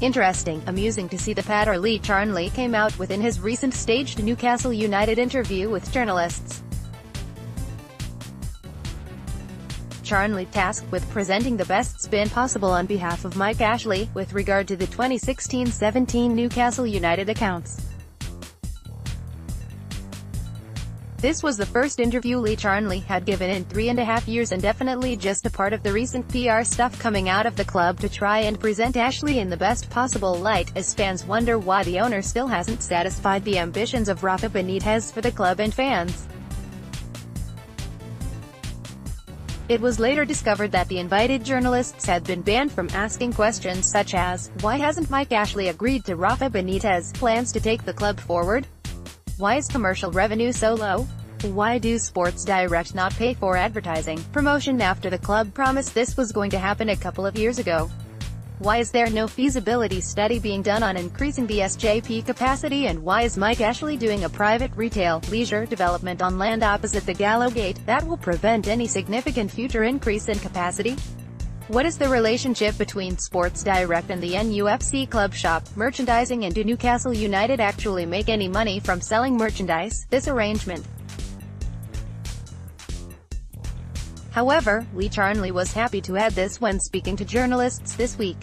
Interesting, amusing to see the patter Lee Charnley came out with in his recent staged Newcastle United interview with journalists. Charnley tasked with presenting the best spin possible on behalf of Mike Ashley, with regard to the 2016-17 Newcastle United accounts. This was the first interview Lee Charnley had given in 3.5 years, and definitely just a part of the recent PR stuff coming out of the club to try and present Ashley in the best possible light, as fans wonder why the owner still hasn't satisfied the ambitions of Rafa Benitez for the club and fans. It was later discovered that the invited journalists had been banned from asking questions such as, why hasn't Mike Ashley agreed to Rafa Benitez's plans to take the club forward? Why is commercial revenue so low? Why do Sports Direct not pay for advertising promotion after the club promised this was going to happen a couple of years ago? Why is there no feasibility study being done on increasing the SJP capacity, and why is Mike Ashley doing a private retail, leisure development on land opposite the Gallows Gate that will prevent any significant future increase in capacity? What is the relationship between Sports Direct and the NUFC club shop merchandising, and do Newcastle United actually make any money from selling merchandise? This arrangement. However, Lee Charnley was happy to add this when speaking to journalists this week.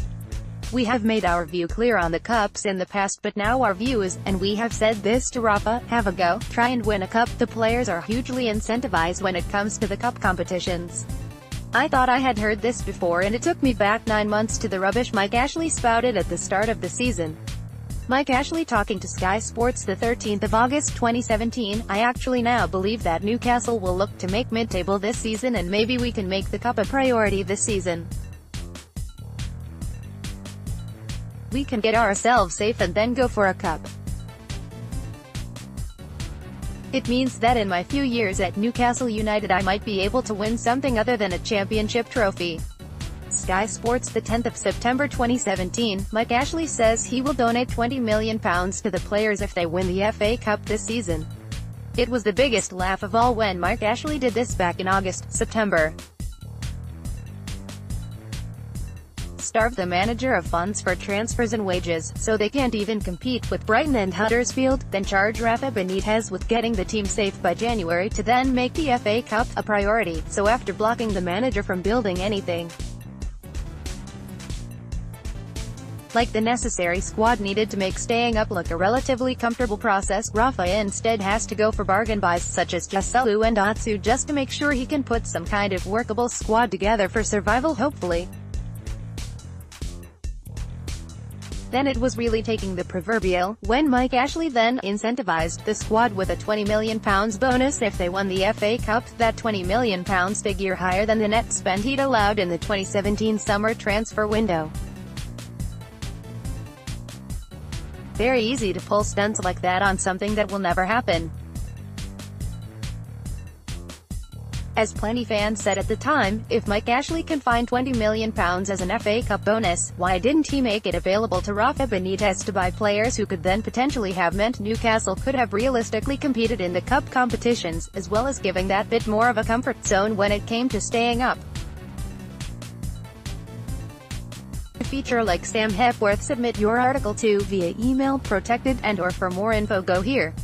We have made our view clear on the cups in the past, but now our view is, and we have said this to Rafa, have a go, try and win a cup. The players are hugely incentivized when it comes to the cup competitions. I thought I had heard this before, and it took me back 9 months to the rubbish Mike Ashley spouted at the start of the season. Mike Ashley talking to Sky Sports the 13th of August 2017, I actually now believe that Newcastle will look to make mid-table this season, and maybe we can make the cup a priority this season. We can get ourselves safe and then go for a cup. It means that in my few years at Newcastle United I might be able to win something other than a championship trophy. Sky Sports the 10th of September 2017, Mike Ashley says he will donate £20 million to the players if they win the FA Cup this season. It was the biggest laugh of all when Mike Ashley did this back in September. Starve the manager of funds for transfers and wages, so they can't even compete with Brighton and Huddersfield, then charge Rafa Benitez with getting the team safe by January to then make the FA Cup a priority, so after blocking the manager from building anything like the necessary squad needed to make staying up look a relatively comfortable process, Rafa instead has to go for bargain buys such as Joselu and Atsu just to make sure he can put some kind of workable squad together for survival, hopefully. Then it was really taking the proverbial, when Mike Ashley then incentivized the squad with a £20 million bonus if they won the FA Cup, that £20 million figure higher than the net spend he'd allowed in the 2017 summer transfer window. Very easy to pull stunts like that on something that will never happen. As plenty fans said at the time, if Mike Ashley can find £20 million as an FA Cup bonus, why didn't he make it available to Rafa Benitez to buy players who could then potentially have meant Newcastle could have realistically competed in the cup competitions, as well as giving that bit more of a comfort zone when it came to staying up. Feature like Sam Hepworth. Submit your article to via email, protected, and/or for more info go here.